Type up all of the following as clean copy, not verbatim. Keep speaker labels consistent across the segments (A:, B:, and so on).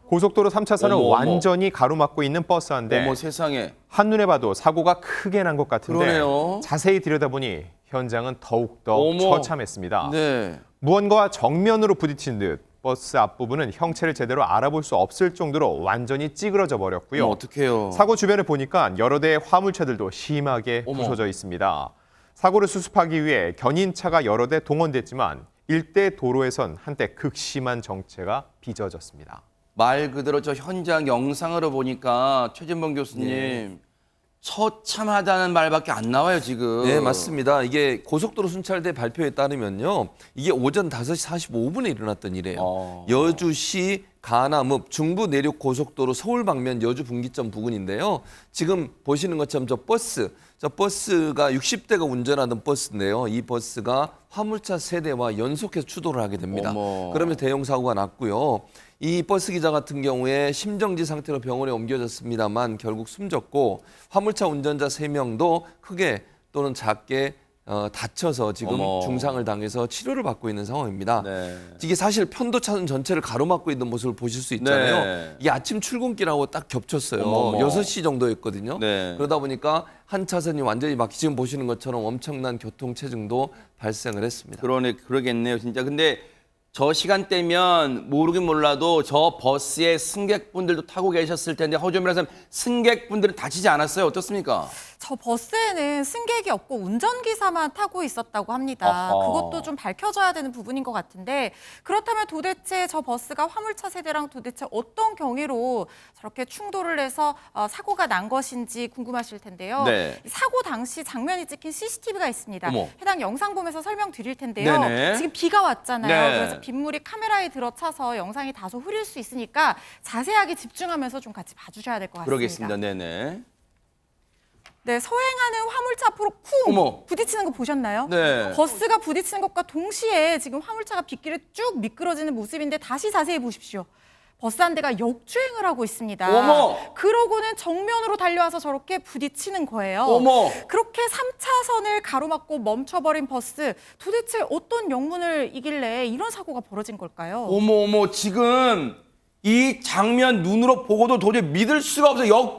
A: 고속도로 3차선을
B: 어머, 어머.
A: 완전히 가로막고 있는 버스 한 대.
B: 어머 세상에.
A: 한눈에 봐도 사고가 크게 난 것 같은데
B: 그러네요.
A: 자세히 들여다보니 현장은 더욱더
B: 어머.
A: 처참했습니다.
B: 네.
A: 무언가와 정면으로 부딪힌 듯 버스 앞부분은 형체를 제대로 알아볼 수 없을 정도로 완전히 찌그러져 버렸고요.
B: 어떡해요.
A: 사고 주변을 보니까 여러 대의 화물차들도 심하게
B: 어머.
A: 부서져 있습니다. 사고를 수습하기 위해 견인차가 여러 대 동원됐지만 일대 도로에선 한때 극심한 정체가 빚어졌습니다.
B: 말 그대로 저 현장 영상으로 보니까 최진범 교수님 처참하다는 말밖에 안 나와요 지금.
C: 네, 맞습니다. 이게 고속도로 순찰대 발표에 따르면요. 이게 오전 5시 45분에 일어났던 일이에요. 여주시 가남읍 중부 내륙 고속도로 서울 방면 여주 분기점 부근인데요. 지금 보시는 것처럼 저 버스가 60대가 운전하던 버스인데요. 이 버스가 화물차 세대와 연속해서 추돌을 하게 됩니다.
B: 어머.
C: 그러면서 대형 사고가 났고요. 이 버스 기자 같은 경우에 심정지 상태로 병원에 옮겨졌습니다만 결국 숨졌고 화물차 운전자 3명도 크게 또는 작게 다쳐서 지금
B: 어머.
C: 중상을 당해서 치료를 받고 있는 상황입니다.
B: 네.
C: 이게 사실 편도차선 전체를 가로막고 있는 모습을 보실 수 있잖아요.
B: 네.
C: 이게 아침 출근길하고 딱 겹쳤어요.
B: 어머머.
C: 6시 정도였거든요.
B: 네.
C: 그러다 보니까 한 차선이 완전히 막 지금 보시는 것처럼 엄청난 교통체증도 발생을 했습니다.
B: 그러겠네요 진짜. 근데 저 시간대면 모르긴 몰라도 저 버스에 승객분들도 타고 계셨을 텐데 허주민 선생님 승객분들은 다치지 않았어요? 어떻습니까?
D: 저 버스에는 승객이 없고 운전기사만 타고 있었다고 합니다.
B: 어허.
D: 그것도 좀 밝혀져야 되는 부분인 것 같은데 그렇다면 도대체 저 버스가 화물차 세대랑 도대체 어떤 경위로 저렇게 충돌을 해서 사고가 난 것인지 궁금하실 텐데요.
B: 네.
D: 사고 당시 장면이 찍힌 CCTV가 있습니다.
B: 어머.
D: 해당 영상 보면서 설명드릴 텐데요.
B: 네네.
D: 지금 비가 왔잖아요.
B: 네.
D: 그래서 빗물이 카메라에 들어차서 영상이 다소 흐릴 수 있으니까 자세하게 집중하면서 좀 같이 봐주셔야 될 것 같습니다.
B: 그러겠습니다. 네네.
D: 네, 서행하는 화물차 앞으로 쿵
B: 어머.
D: 부딪히는 거 보셨나요?
B: 네.
D: 버스가 부딪히는 것과 동시에 지금 화물차가 빗길에 쭉 미끄러지는 모습인데 다시 자세히 보십시오. 버스 한 대가 역주행을 하고 있습니다.
B: 어머.
D: 그러고는 정면으로 달려와서 저렇게 부딪히는 거예요.
B: 어머.
D: 그렇게 3차선을 가로막고 멈춰버린 버스, 도대체 어떤 영문을 이길래 이런 사고가 벌어진 걸까요?
B: 어머 지금 이 장면 눈으로 보고도 도저히 믿을 수가 없어요.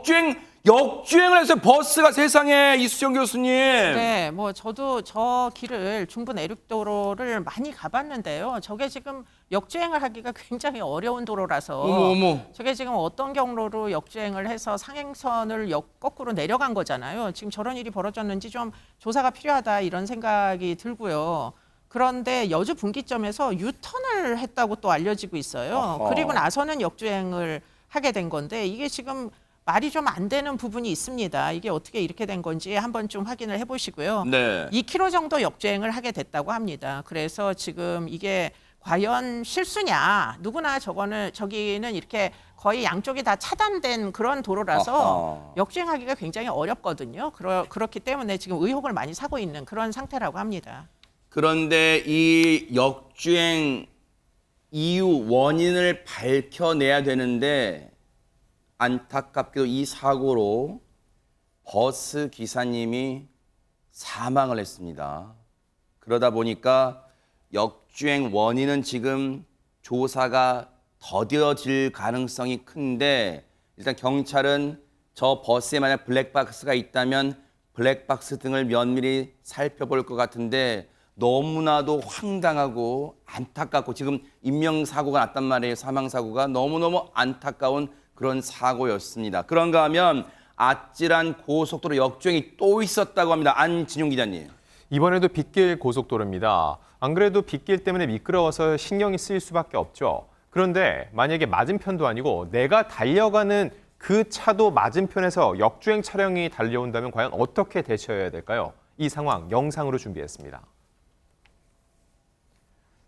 B: 역주행을 해서 버스가 세상에 이수정 교수님.
E: 네, 뭐 저도 저 길을 중부 내륙도로를 많이 가봤는데요. 저게 지금 역주행을 하기가 굉장히 어려운 도로라서
B: 어머.
E: 저게 지금 어떤 경로로 역주행을 해서 상행선을 거꾸로 내려간 거잖아요. 지금 저런 일이 벌어졌는지 좀 조사가 필요하다 이런 생각이 들고요. 그런데 여주 분기점에서 유턴을 했다고 또 알려지고 있어요.
B: 어허.
E: 그리고 나서는 역주행을 하게 된 건데 이게 지금 말이 좀 안 되는 부분이 있습니다. 이게 어떻게 이렇게 된 건지 한번 좀 확인을 해보시고요.
B: 네.
E: 2km 정도 역주행을 하게 됐다고 합니다. 그래서 지금 이게 과연 실수냐? 누구나 저기는 이렇게 거의 양쪽이 다 차단된 그런 도로라서
B: 아하.
E: 역주행하기가 굉장히 어렵거든요. 그렇기 때문에 지금 의혹을 많이 사고 있는 그런 상태라고 합니다.
B: 그런데 이 역주행 이유 원인을 밝혀내야 되는데 안타깝게도 이 사고로 버스 기사님이 사망을 했습니다. 그러다 보니까 역주행 원인은 지금 조사가 더뎌질 가능성이 큰데 일단 경찰은 저 버스에 만약 블랙박스가 있다면 블랙박스 등을 면밀히 살펴볼 것 같은데 너무나도 황당하고 안타깝고 지금 인명사고가 났단 말이에요. 사망사고가 너무너무 안타까운 그런 사고였습니다. 그런가 하면 아찔한 고속도로 역주행이 또 있었다고 합니다. 안진용 기자님.
A: 이번에도 빗길 고속도로입니다. 안 그래도 빗길 때문에 미끄러워서 신경이 쓰일 수밖에 없죠. 그런데 만약에 맞은편도 아니고 내가 달려가는 그 차도 맞은편에서 역주행 차량이 달려온다면 과연 어떻게 대처해야 될까요? 이 상황 영상으로 준비했습니다.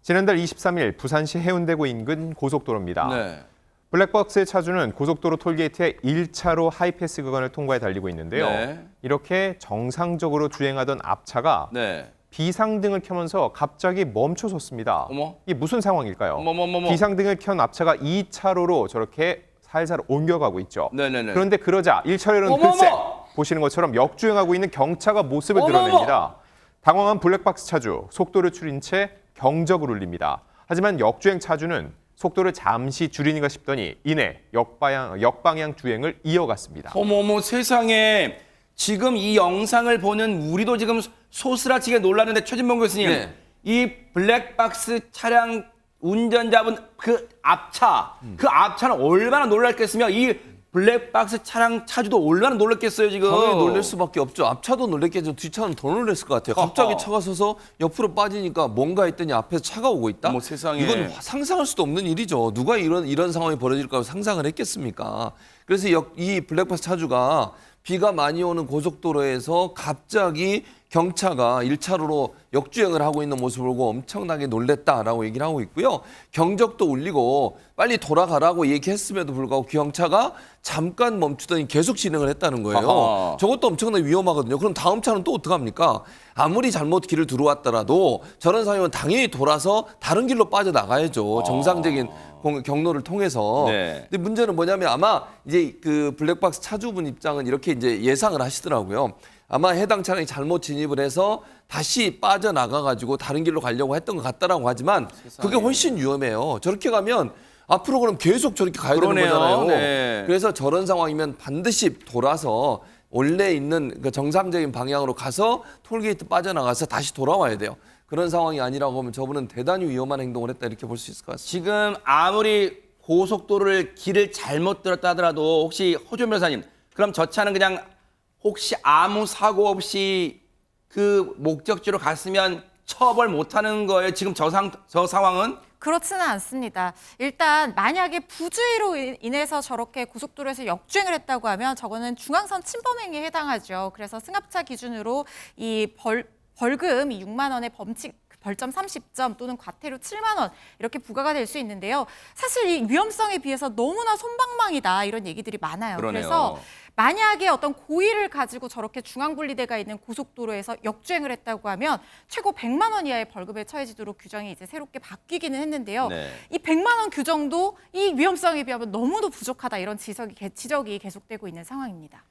A: 지난달 23일 부산시 해운대구 인근 고속도로입니다.
B: 네.
A: 블랙박스의 차주는 고속도로 톨게이트의 1차로 하이패스 구간을 통과해 달리고 있는데요.
B: 네.
A: 이렇게 정상적으로 주행하던 앞차가
B: 네.
A: 비상등을 켜면서 갑자기 멈춰섰습니다.
B: 어머.
A: 이게 무슨 상황일까요?
B: 어머머머머.
A: 비상등을 켠 앞차가 2차로로 저렇게 살살 옮겨가고 있죠.
B: 네네네.
A: 그런데 그러자 1차로는
B: 어머머!
A: 글쎄 보시는 것처럼 역주행하고 있는 경차가 모습을
B: 어머머!
A: 드러냅니다. 당황한 블랙박스 차주, 속도를 줄인 채 경적을 울립니다. 하지만 역주행 차주는 속도를 잠시 줄이는가 싶더니 이내 역방향 주행을 이어갔습니다.
B: 어머머 세상에 지금 이 영상을 보는 우리도 지금 소스라치게 놀랐는데 최진봉 교수님
C: 네.
B: 이 블랙박스 차량 운전자분 그 앞차는 얼마나 놀랐겠으며 이 블랙박스 차량 차주도 얼마나 놀랐겠어요 지금.
C: 당연히 놀랄 수밖에 없죠. 앞차도 놀랬겠죠. 뒷차는 더 놀랐을 것 같아요. 갑자기 차가 서서 옆으로 빠지니까 뭔가 했더니 앞에서 차가 오고 있다?
B: 어머, 세상에.
C: 이건 상상할 수도 없는 일이죠. 누가 이런 상황이 벌어질까 상상을 했겠습니까? 그래서 이 블랙박스 차주가 비가 많이 오는 고속도로에서 갑자기 경차가 1차로로 역주행을 하고 있는 모습을 보고 엄청나게 놀랬다라고 얘기를 하고 있고요. 경적도 울리고 빨리 돌아가라고 얘기했음에도 불구하고 경차가 잠깐 멈추더니 계속 진행을 했다는 거예요.
B: 아하.
C: 저것도 엄청나게 위험하거든요. 그럼 다음 차는 또 어떡합니까? 아무리 잘못 길을 들어왔더라도 저런 상황이면 당연히 돌아서 다른 길로 빠져나가야죠. 정상적인 경로를 통해서.
B: 네.
C: 근데 문제는 뭐냐면 아마 이제 그 블랙박스 차주분 입장은 이렇게 이제 예상을 하시더라고요. 아마 해당 차량이 잘못 진입을 해서 다시 빠져나가가지고 다른 길로 가려고 했던 것 같다라고 하지만 그게 훨씬 위험해요. 저렇게 가면 앞으로 그럼 계속 저렇게 가야 되는
B: 그러네요.
C: 거잖아요.
B: 네.
C: 그래서 저런 상황이면 반드시 돌아서 원래 있는 그 정상적인 방향으로 가서 톨게이트 빠져나가서 다시 돌아와야 돼요. 그런 상황이 아니라고 하면 저분은 대단히 위험한 행동을 했다 이렇게 볼 수 있을 것 같습니다.
B: 지금 아무리 고속도로를 길을 잘못 들었다 하더라도 혹시 허준 변호사님 그럼 저 차는 그냥 혹시 아무 사고 없이 그 목적지로 갔으면 처벌 못하는 거예요? 지금 저 상황은?
D: 그렇지는 않습니다. 일단 만약에 부주의로 인해서 저렇게 고속도로에서 역주행을 했다고 하면 저거는 중앙선 침범행위에 해당하죠. 그래서 승합차 기준으로 이 벌금이 6만 원의 벌점 30점 또는 과태료 7만 원 이렇게 부과가 될 수 있는데요. 사실 이 위험성에 비해서 너무나 솜방망이다 이런 얘기들이 많아요.
B: 그러네요.
D: 그래서 만약에 어떤 고의를 가지고 저렇게 중앙분리대가 있는 고속도로에서 역주행을 했다고 하면 최고 100만 원 이하의 벌금에 처해지도록 규정이 이제 새롭게 바뀌기는 했는데요.
B: 네.
D: 이 100만 원 규정도 이 위험성에 비하면 너무도 부족하다 이런 지적이 계속되고 있는 상황입니다.